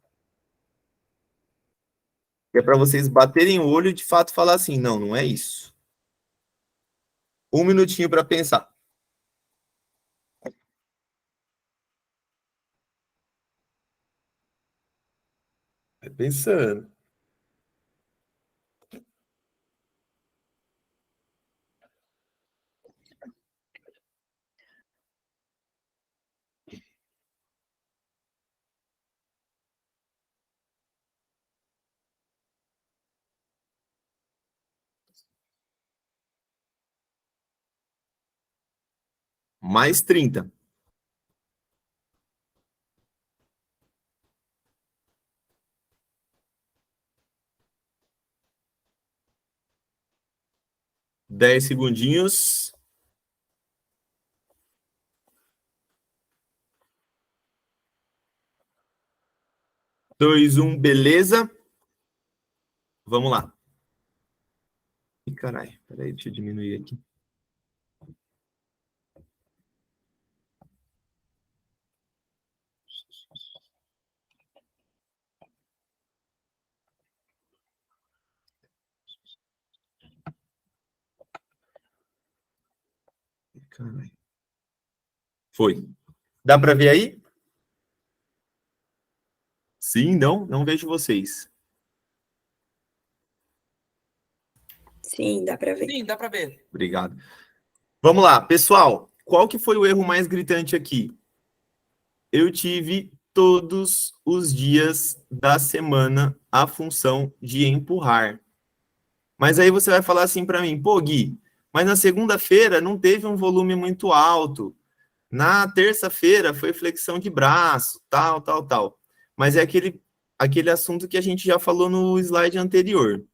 É para vocês baterem o olho e de fato falar assim, não, não é isso. Um minutinho para pensar. Vai pensando. Mais 30. Dez segundinhos. 2, 1, beleza? Vamos lá. Ih, caralho. Peraí, deixa eu diminuir aqui. Caralho. Foi. Dá para ver aí? Sim, não? Não vejo vocês. Sim, dá pra ver. Sim, dá pra ver. Obrigado. Vamos lá, pessoal. Qual que foi o erro mais gritante aqui? Eu tive todos os dias da semana a função de empurrar. Mas aí você vai falar assim para mim, pô, Gui, mas na segunda-feira não teve um volume muito alto. Na terça-feira foi flexão de braço, tal. Mas é aquele assunto que a gente já falou no slide anterior.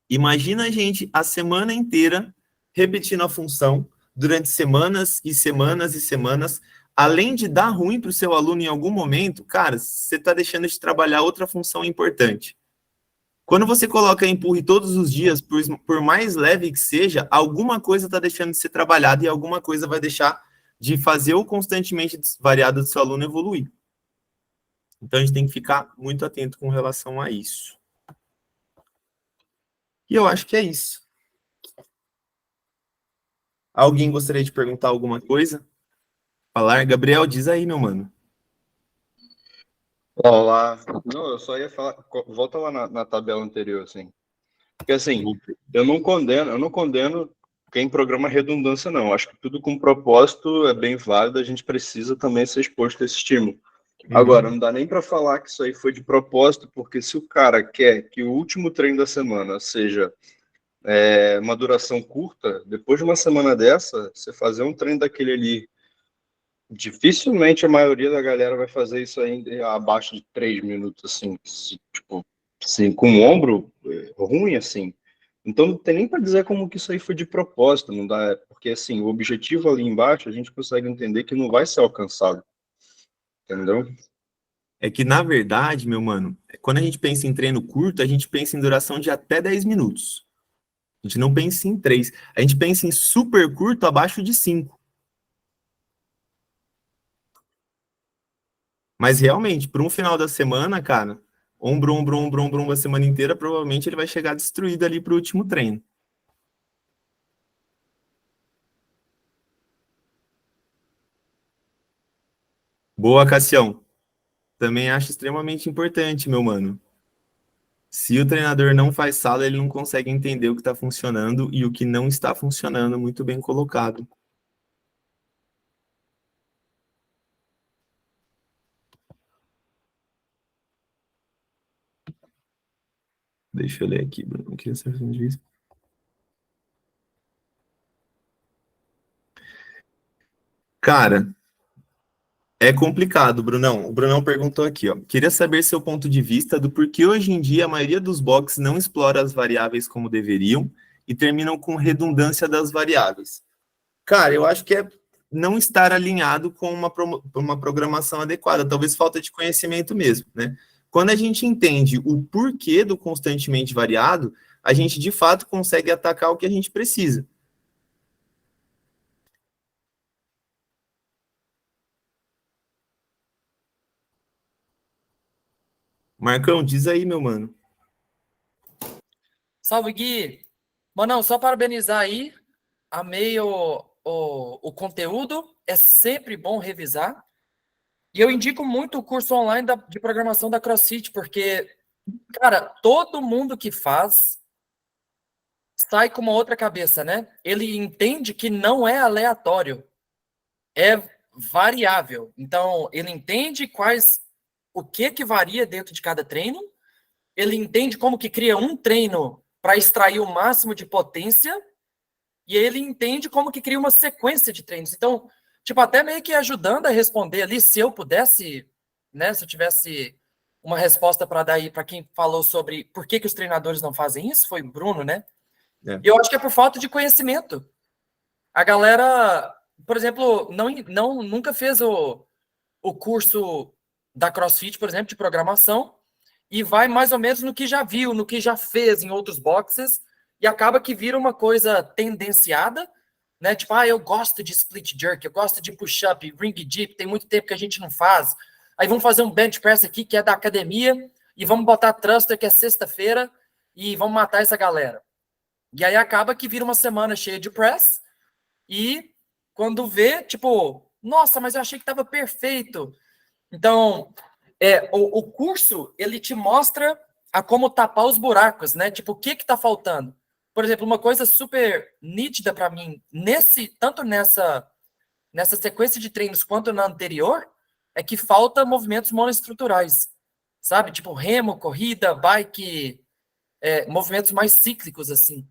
Imagina a gente a semana inteira repetindo a função durante semanas e semanas e semanas, além de dar ruim para o seu aluno em algum momento, cara, você está deixando de trabalhar outra função importante. Quando você coloca empurre todos os dias, por mais leve que seja, alguma coisa está deixando de ser trabalhada e alguma coisa vai deixar de fazer o constantemente variado do seu aluno evoluir. Então, a gente tem que ficar muito atento com relação a isso. E eu acho que é isso. Alguém gostaria de perguntar alguma coisa? Falar? Gabriel, diz aí, meu mano. Olá. Não, eu só ia falar. Volta lá na tabela anterior, assim. Porque assim, eu não condeno quem programa redundância, não. Acho que tudo com propósito é bem válido, a gente precisa também ser exposto a esse estímulo. Agora, não dá nem para falar que isso aí foi de propósito, porque se o cara quer que o último treino da semana seja uma duração curta, depois de uma semana dessa, você fazer um treino daquele ali, dificilmente a maioria da galera vai fazer isso aí abaixo de 3 minutos, assim, tipo, assim, com o ombro ruim, assim. Então não tem nem para dizer como que isso aí foi de propósito, não dá, porque assim, o objetivo ali embaixo a gente consegue entender que não vai ser alcançado, entendeu? É que, na verdade, meu mano, quando a gente pensa em treino curto, a gente pensa em duração de até 10 minutos. A gente não pensa em 3. A gente pensa em super curto abaixo de 5. Mas realmente, para um final da semana, cara, ombro, ombro, ombro, ombro, ombro a semana inteira, provavelmente ele vai chegar destruído ali pro último treino. Boa, Cassião. Também acho extremamente importante, meu mano. Se o treinador não faz sala, ele não consegue entender o que está funcionando e o que não está funcionando, muito bem colocado. Deixa eu ler aqui, Bruno. Aqui, essa diz. Cara, é complicado, Brunão. O Brunão perguntou aqui, ó. Queria saber seu ponto de vista do porquê hoje em dia a maioria dos boxes não explora as variáveis como deveriam e terminam com redundância das variáveis. Cara, eu acho que é não estar alinhado com uma programação adequada, talvez falta de conhecimento mesmo, né? Quando a gente entende o porquê do constantemente variado, a gente de fato consegue atacar o que a gente precisa. Marcão, diz aí, meu mano. Salve, Gui! Manão, só parabenizar aí. Amei o conteúdo. É sempre bom revisar. E eu indico muito o curso online de programação da CrossFit, porque, cara, todo mundo que faz sai com uma outra cabeça, né? Ele entende que não é aleatório, é variável. Então, ele entende o que varia dentro de cada treino, ele entende como que cria um treino para extrair o máximo de potência, e ele entende como que cria uma sequência de treinos. Então, tipo, até meio que ajudando a responder ali, se eu pudesse, né, se eu tivesse uma resposta para dar aí para quem falou sobre por que os treinadores não fazem isso, foi o Bruno, né? É. E eu acho que é por falta de conhecimento. A galera, por exemplo, nunca fez o curso da CrossFit, por exemplo, de programação, e vai mais ou menos no que já viu, no que já fez em outros boxes, e acaba que vira uma coisa tendenciada, né? Tipo, eu gosto de split jerk, eu gosto de push-up, ring dip, tem muito tempo que a gente não faz. Aí vamos fazer um bench press aqui, que é da academia, e vamos botar thruster, que é sexta-feira, e vamos matar essa galera. E aí acaba que vira uma semana cheia de press, e quando vê, tipo, nossa, mas eu achei que estava perfeito. Então, o curso, ele te mostra a como tapar os buracos, né? Tipo, o que está faltando? Por exemplo, uma coisa super nítida para mim, tanto nessa sequência de treinos quanto na anterior, é que falta movimentos monoestruturais, sabe? Tipo, remo, corrida, bike, movimentos mais cíclicos, assim.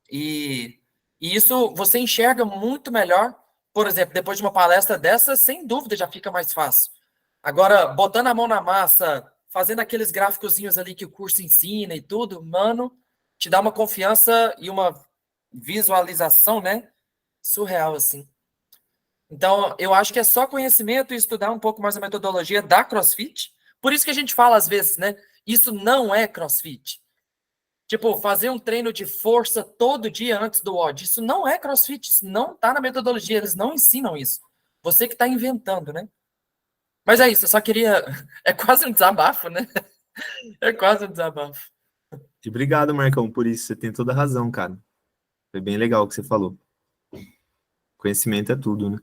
E isso você enxerga muito melhor, por exemplo, depois de uma palestra dessa, sem dúvida já fica mais fácil. Agora, botando a mão na massa, fazendo aqueles gráficozinhos ali que o curso ensina e tudo, mano, te dá uma confiança e uma visualização, né? Surreal, assim. Então, eu acho que é só conhecimento e estudar um pouco mais a metodologia da CrossFit. Por isso que a gente fala às vezes, né? Isso não é CrossFit. Tipo, fazer um treino de força todo dia antes do WOD. Isso não é CrossFit, isso não tá na metodologia, eles não ensinam isso. Você que tá inventando, né? Mas é isso, eu só queria. É quase um desabafo, né? É quase um desabafo. E obrigado, Marcão, por isso. Você tem toda a razão, cara. Foi bem legal o que você falou. Conhecimento é tudo, né?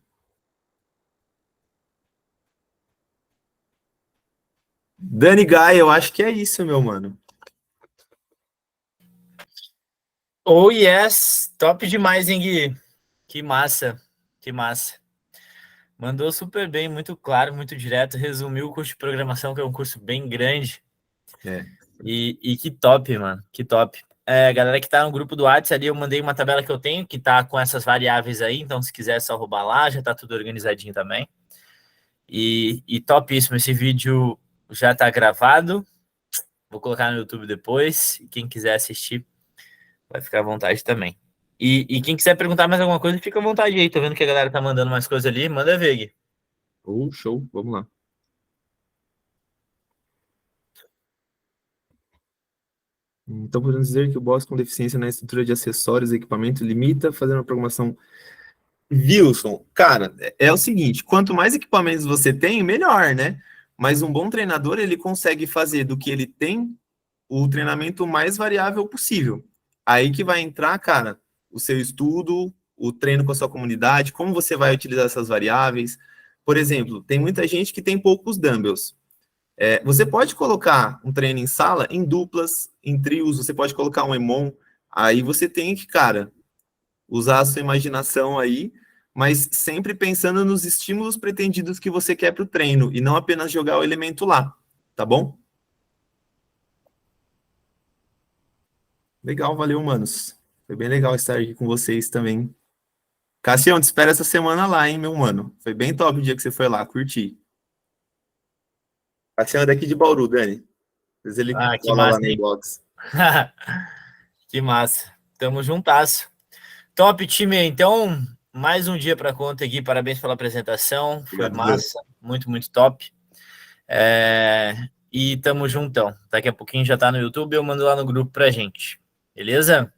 Dani Guy, eu acho que é isso, meu mano. Oh, yes! Top demais, hein, Gui? Que massa, que massa. Mandou super bem, muito claro, muito direto. Resumiu o curso de programação, que é um curso bem grande. E que top, mano, que top. Galera que tá no grupo do WhatsApp ali, eu mandei uma tabela que eu tenho, que tá com essas variáveis aí, então se quiser é só roubar lá, já tá tudo organizadinho também. E topíssimo, esse vídeo já tá gravado, vou colocar no YouTube depois, e quem quiser assistir vai ficar à vontade também. E quem quiser perguntar mais alguma coisa, fica à vontade aí. Tô vendo que a galera tá mandando mais coisa ali. Manda ver, Gui. Show, vamos lá. Então, podemos dizer que o boss com deficiência na estrutura de acessórios e equipamento limita fazendo uma programação. Wilson, cara, é o seguinte, quanto mais equipamentos você tem, melhor, né? Mas um bom treinador, ele consegue fazer do que ele tem o treinamento mais variável possível. Aí que vai entrar, cara, o seu estudo, o treino com a sua comunidade, como você vai utilizar essas variáveis. Por exemplo, tem muita gente que tem poucos dumbbells. Você pode colocar um treino em sala, em duplas, em trios, você pode colocar um EMON, aí você tem que, cara, usar a sua imaginação aí, mas sempre pensando nos estímulos pretendidos que você quer para o treino, e não apenas jogar o elemento lá, tá bom? Legal, valeu, manos. Foi bem legal estar aqui com vocês também. Cassião, te espero essa semana lá, hein, meu mano. Foi bem top o dia que você foi lá, curti. Cassião é daqui de Bauru, Dani. Às vezes ele Que cola lá massa, no hein? inbox. Que massa. Tamo juntasso. Top, time. Então, mais um dia para conta aqui. Parabéns pela apresentação. Foi Obrigado, massa. Muito, muito top. E tamo juntão. Daqui a pouquinho já tá no YouTube. Eu mando lá no grupo pra gente. Beleza?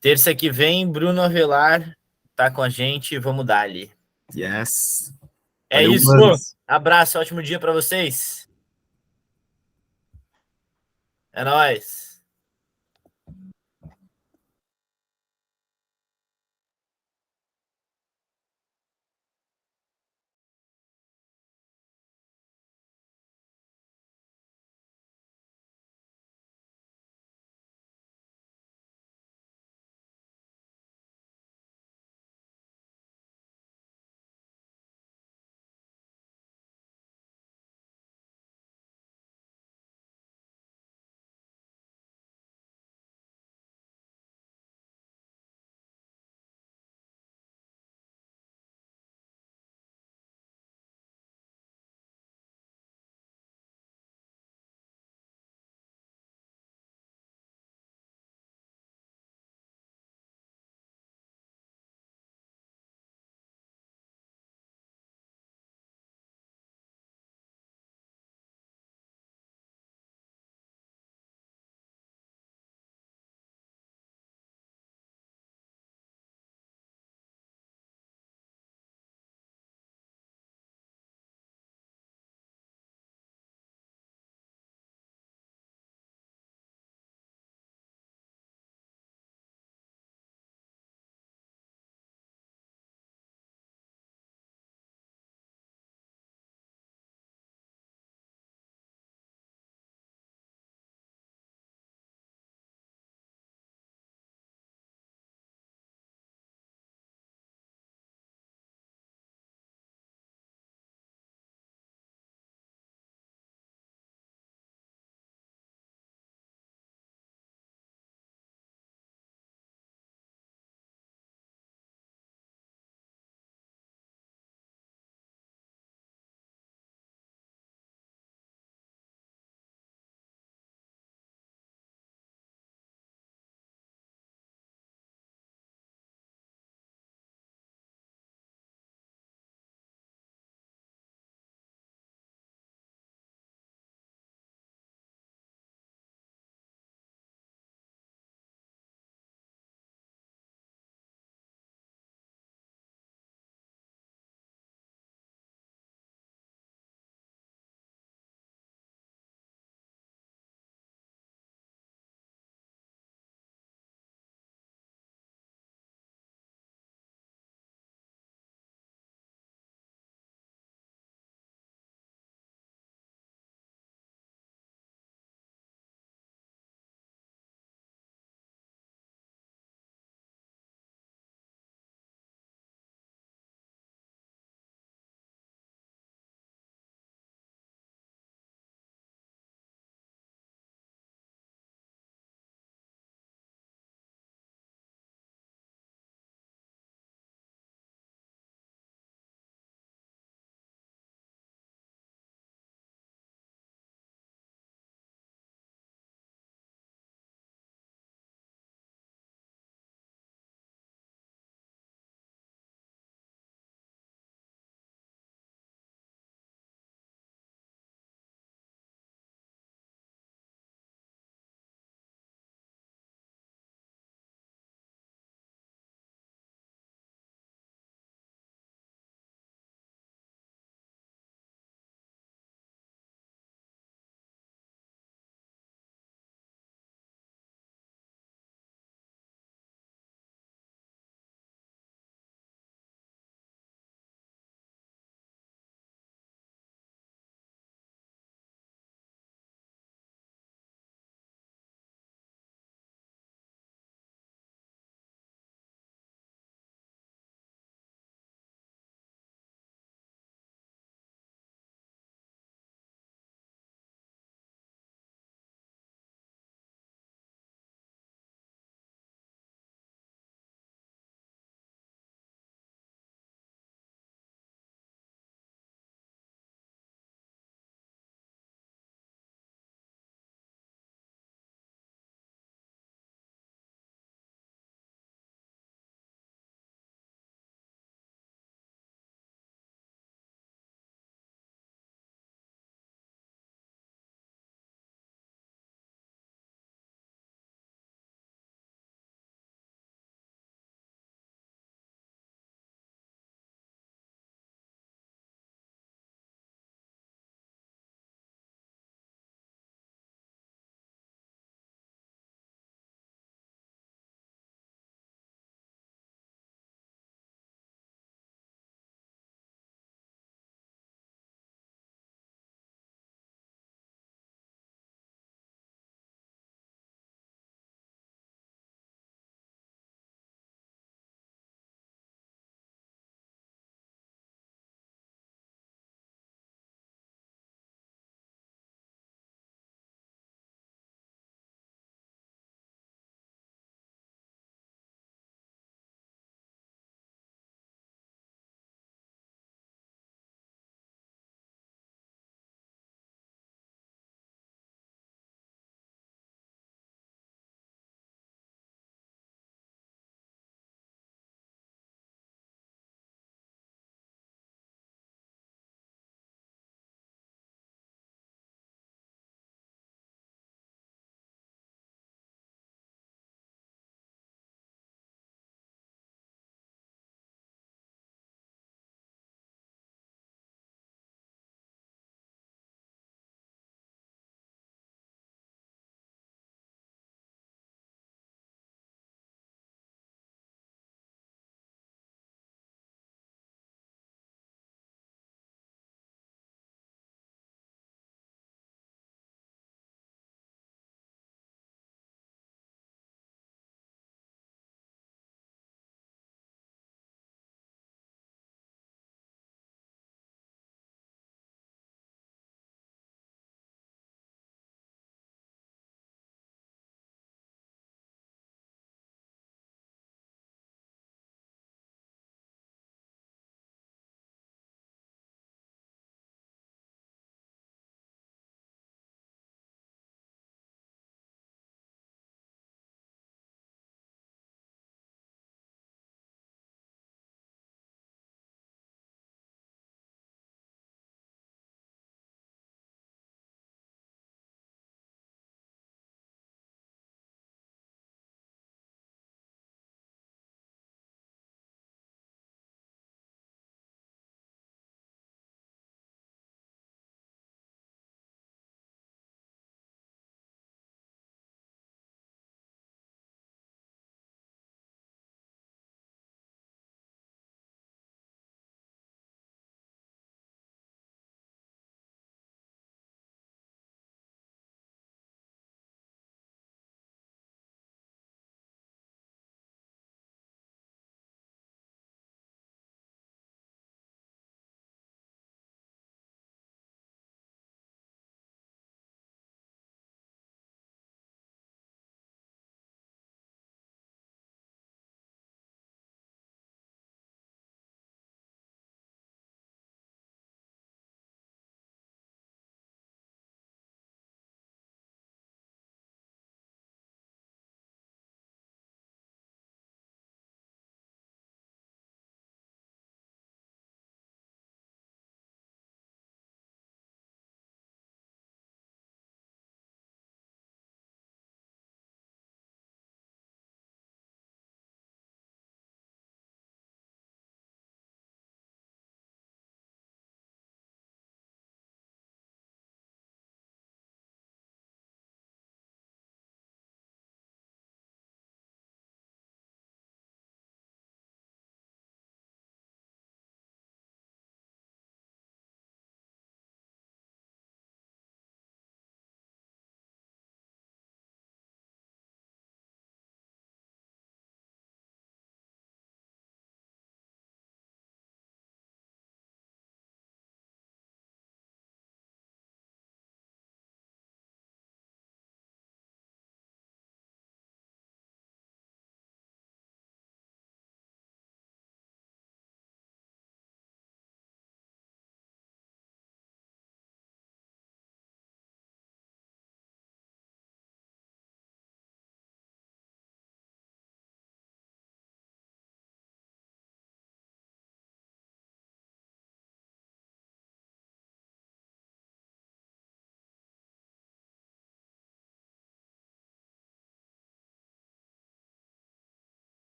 Terça que vem, Bruno Avelar tá com a gente. Vamos dar ali. Yes. É Valeu, isso. manos. Abraço. Ótimo dia para vocês. É nóis.